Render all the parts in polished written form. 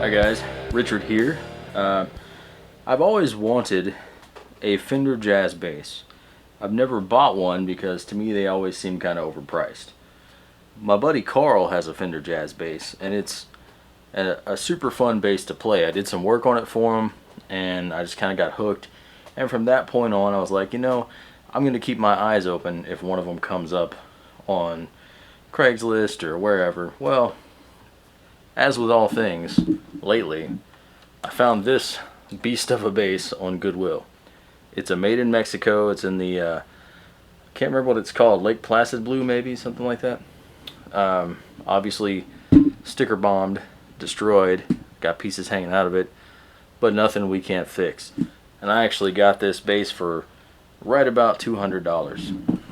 Hi guys, Richard here. I've always wanted a Fender jazz bass. I've never bought one because to me they always seem kind of overpriced. My buddy Carl has a Fender jazz bass and it's a super fun bass to play. I did some work on it for him and I just kind of got hooked, and from that point on I was like, you know, I'm going to keep my eyes open if one of them comes up on Craigslist or wherever. Well, as with all things, lately, I found this beast of a bass on Goodwill. It's a made in Mexico. It's in the, I can't remember what it's called, Lake Placid blue maybe, something like that. Obviously, sticker bombed, destroyed, got pieces hanging out of it, but nothing we can't fix. And I actually got this bass for right about $200,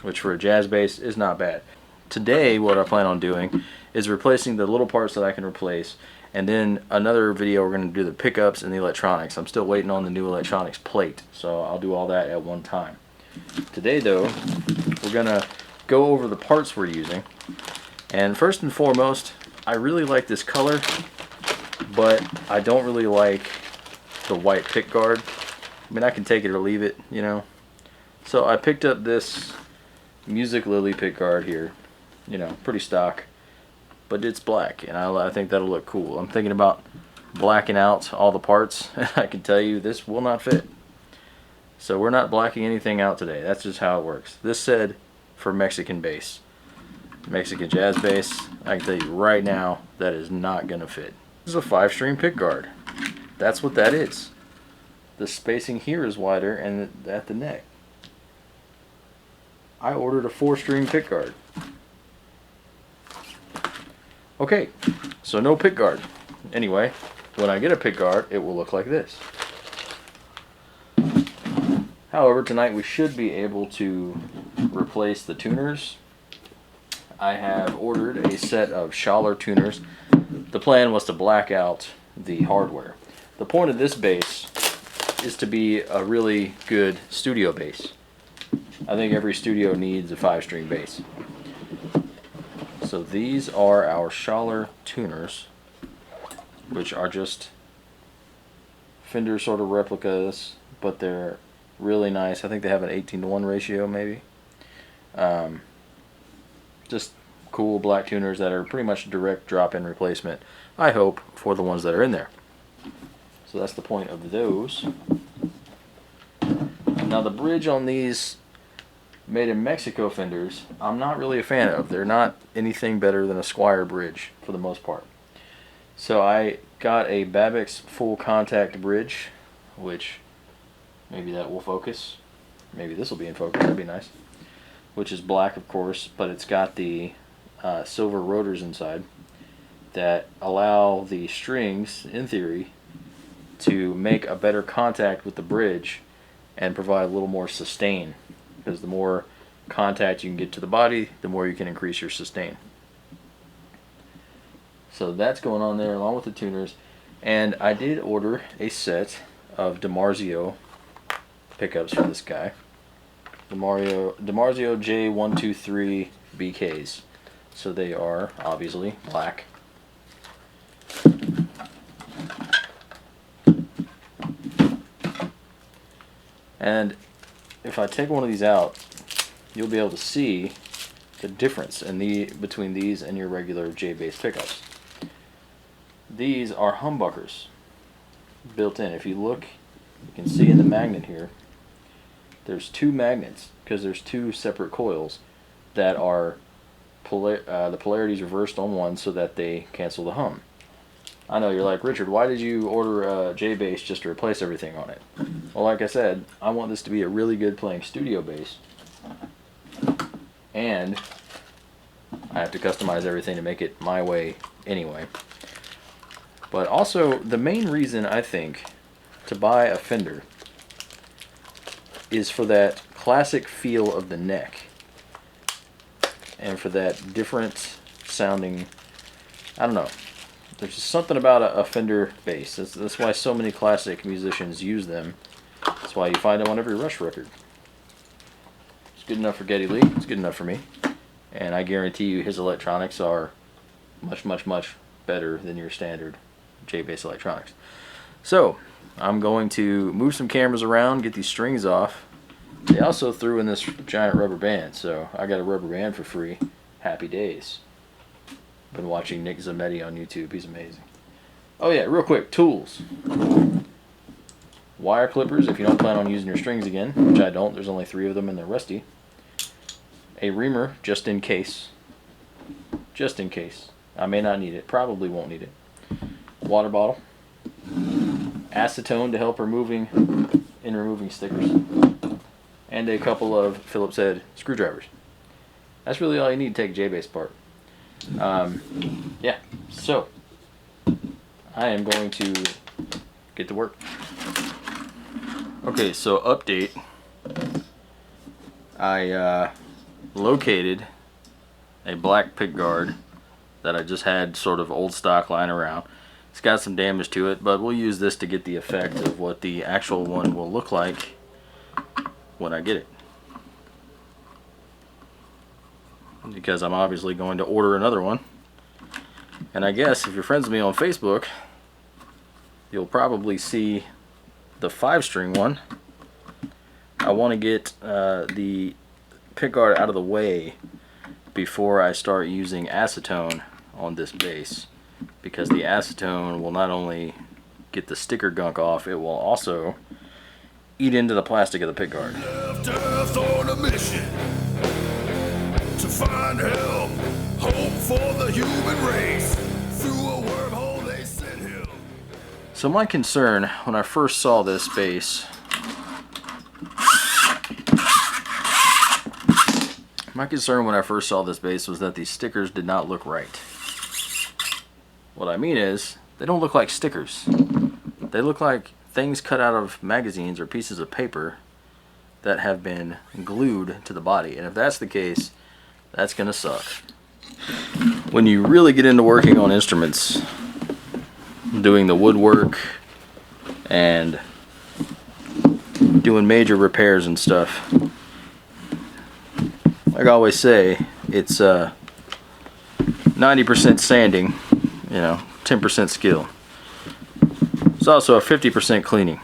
which for a jazz bass is not bad. Today, what I plan on doing is replacing the little parts that I can replace, and then another video we're going to do the pickups and the electronics. I'm still waiting on the new electronics plate, so I'll do all that at one time. Today though, we're going to go over the parts we're using, and first and foremost, I really like this color, but I don't really like the white pick guard. I mean, I can take it or leave it, you know. So I picked up this Music Lily pick guard here, you know, pretty stock, but it's black, and I think that'll look cool. I'm thinking about blacking out all the parts, and I can tell you this will not fit. So we're not blacking anything out today. That's just how it works. This said for Mexican bass, Mexican jazz bass, I can tell you right now that is not gonna fit. This is a 5-string pick guard. That's what that is. The spacing here is wider and at the neck. I ordered a 4-string pick guard. Okay, so no pick guard. Anyway, when I get a pick guard, it will look like this. However, tonight we should be able to replace the tuners. I have ordered a set of Schaller Tuners. The plan was to black out the hardware. The point of this bass is to be a really good studio bass. I think every studio needs a 5-string bass. So these are our Schaller Tuners, which are just Fender sort of replicas, but they're really nice. I think they have an 18:1 ratio maybe. Just cool black tuners that are pretty much direct drop-in replacement, I hope, for the ones that are in there. So that's the point of those. Now the bridge on these made in Mexico Fenders, I'm not really a fan of. They're not anything better than a Squier bridge for the most part. So I got a Babix full contact bridge, which maybe that will focus. Maybe this will be in focus, that'd be nice. Which is black, of course, but it's got the silver rotors inside that allow the strings, in theory, to make a better contact with the bridge and provide a little more sustain, because the more contact you can get to the body, the more you can increase your sustain. So that's going on there along with the tuners. And I did order a set of DiMarzio pickups for this guy. DiMarzio J123 BKs. So they are obviously black. And if I take one of these out, you'll be able to see the difference in between these and your regular J-bass pickups. These are humbuckers built in. If you look, you can see in the magnet here, there's 2 magnets, because there's 2 separate coils that are the polarities reversed on one so that they cancel the hum. I know you're like, Richard, why did you order a J-bass just to replace everything on it? Well, like I said, I want this to be a really good playing studio bass, and I have to customize everything to make it my way anyway. But also, the main reason I think to buy a Fender is for that classic feel of the neck, and for that different sounding, I don't know, there's just something about a Fender bass. That's why so many classic musicians use them. That's why you find them on every Rush record. It's good enough for Geddy Lee. It's good enough for me. And I guarantee you his electronics are much, much, much better than your standard J-Bass Electronics. So I'm going to move some cameras around, get these strings off. They also threw in this giant rubber band, so I got a rubber band for free. Happy days. Been watching Nick Zametti on YouTube. He's amazing. Oh yeah, real quick, tools. Wire clippers if you don't plan on using your strings again, which I don't. There's only 3 of them and they're rusty. A reamer just in case. Just in case. I may not need it. Probably won't need it. Water bottle. Acetone to help removing stickers. And a couple of Phillips head screwdrivers. That's really all you need to take a J-Bass apart. Yeah, so I am going to get to work. Okay, so update. I located a black pickguard that I just had sort of old stock lying around. It's got some damage to it, but we'll use this to get the effect of what the actual one will look like when I get it. Because I'm obviously going to order another one. And I guess if you're friends with me on Facebook, you'll probably see the 5-string one. I want to get the pickguard out of the way before I start using acetone on this bass, because the acetone will not only get the sticker gunk off, it will also eat into the plastic of the pickguard. Left Earth on a mission to find help, hope for the human race. Through a wormhole they sent him. So my concern when I first saw this bass, was that these stickers did not look right. What I mean is, they don't look like stickers. They look like things cut out of magazines or pieces of paper that have been glued to the body. And if that's the case, that's gonna suck. When you really get into working on instruments, doing the woodwork and doing major repairs and stuff, like I always say, it's 90% sanding, 10% skill. It's also a 50% cleaning.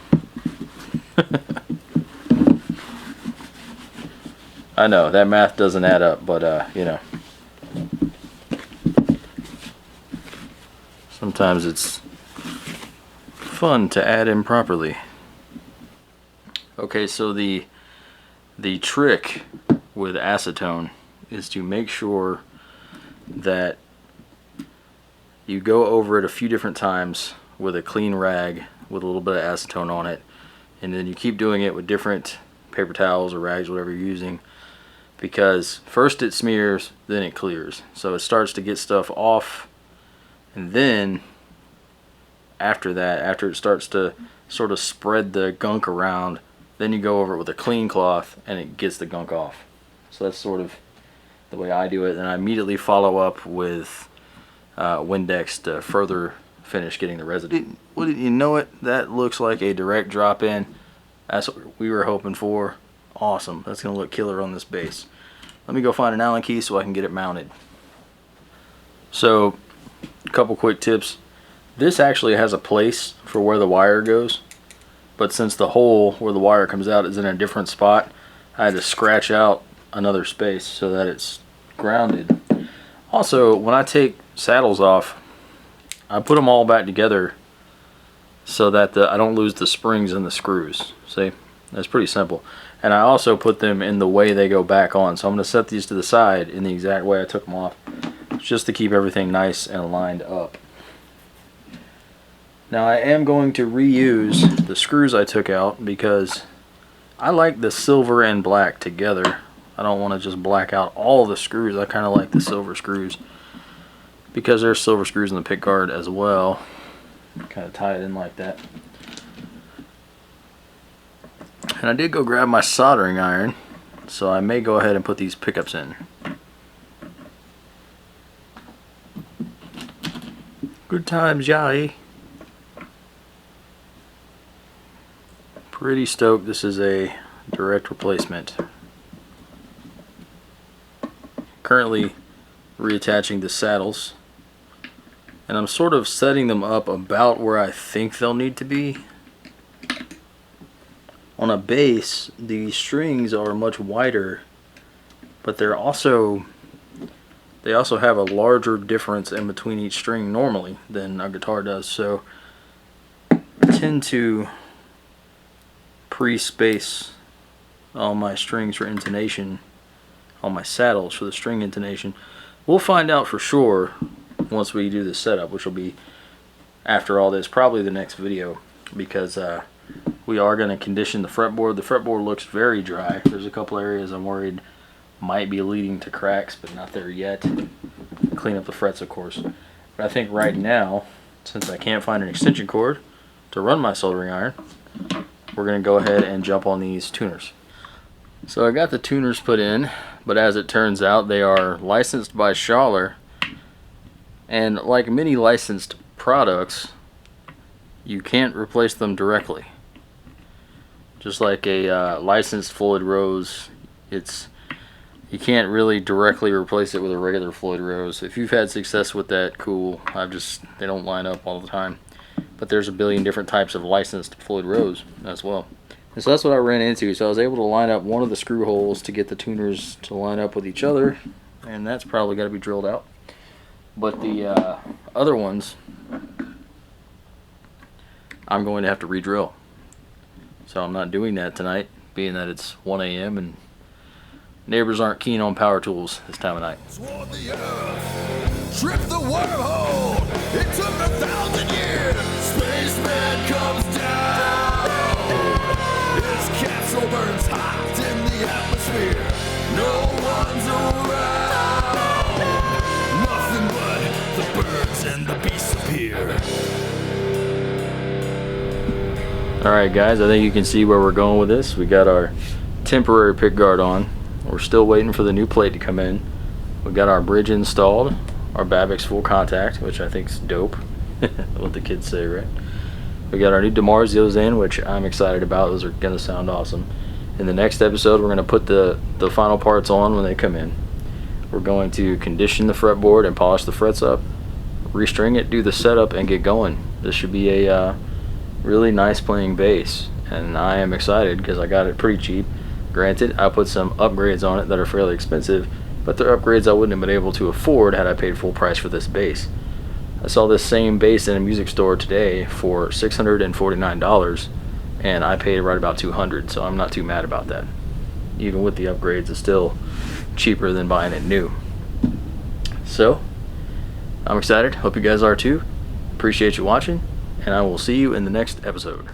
I know that math doesn't add up, but sometimes it's fun to add improperly. Okay, so the trick with acetone is to make sure that you go over it a few different times with a clean rag with a little bit of acetone on it, and then you keep doing it with different paper towels or rags, whatever you're using, because first it smears, then it clears. So it starts to get stuff off, and then after that, after it starts to sort of spread the gunk around, then you go over it with a clean cloth and it gets the gunk off. So that's sort of the way I do it. And I immediately follow up with Windex to further finish getting the residue. Wouldn't you know it? That looks like a direct drop in. That's what we were hoping for. Awesome. That's going to look killer on this bass. Let me go find an Allen key so I can get it mounted. So, a couple quick tips. This actually has a place for where the wire goes, but since the hole where the wire comes out is in a different spot, I had to scratch out another space so that it's grounded. Also, when I take saddles off, I put them all back together so that I don't lose the springs and the screws. See? That's pretty simple. And I also put them in the way they go back on. So I'm going to set these to the side in the exact way I took them off, just to keep everything nice and lined up. Now I am going to reuse the screws I took out because I like the silver and black together. I don't want to just black out all the screws. I kind of like the silver screws because there's silver screws in the pickguard as well. Kind of tie it in like that. And I did go grab my soldering iron, so I may go ahead and put these pickups in. Good times, y'all. Pretty stoked this is a direct replacement. Currently reattaching the saddles and I'm sort of setting them up about where I think they'll need to be. On a bass, the strings are much wider, but they also have a larger difference in between each string normally than a guitar does. So I tend to pre-space all my strings for intonation, all my saddles for the string intonation. We'll find out for sure once we do the setup, which will be after all this, probably the next video, because we are going to condition the fretboard. The fretboard looks very dry. There's a couple areas I'm worried might be leading to cracks, but not there yet. Clean up the frets, of course. But I think right now, since I can't find an extension cord to run my soldering iron, we're going to go ahead and jump on these tuners. So I got the tuners put in, but as it turns out, they are licensed by Schaller, and like many licensed products, you can't replace them directly. Just like a licensed Floyd Rose, you can't really directly replace it with a regular Floyd Rose. If you've had success with that, cool. They don't line up all the time. But there's a billion different types of licensed Floyd Rose as well. And so that's what I ran into. So I was able to line up one of the screw holes to get the tuners to line up with each other, and that's probably got to be drilled out. But the other ones, I'm going to have to re-drill. So I'm not doing that tonight, being that it's 1 a.m. and neighbors aren't keen on power tools this time of night. Swore the earth, tripped the wormhole. It took 1,000 years. Spaceman comes down. His castle burns hot in the atmosphere. No one's around. Nothing but the birds and the beasts appear. Alright guys, I think you can see where we're going with this. We got our temporary pickguard on. We're still waiting for the new plate to come in. We got our bridge installed, our Babbitt's full contact, which I think's dope. What the kids say, right? We got our new DiMarzios in, which I'm excited about. Those are gonna sound awesome. In the next episode, we're gonna put the final parts on when they come in. We're going to condition the fretboard and polish the frets up, restring it, do the setup, and get going. This should be a really nice playing bass, and I am excited because I got it pretty cheap. Granted, I put some upgrades on it that are fairly expensive, but they're upgrades I wouldn't have been able to afford had I paid full price for this bass. I saw this same bass in a music store today for $649, and I paid right about $200, so I'm not too mad about that. Even with the upgrades, it's still cheaper than buying it new. So, I'm excited. Hope you guys are too. Appreciate you watching, and I will see you in the next episode.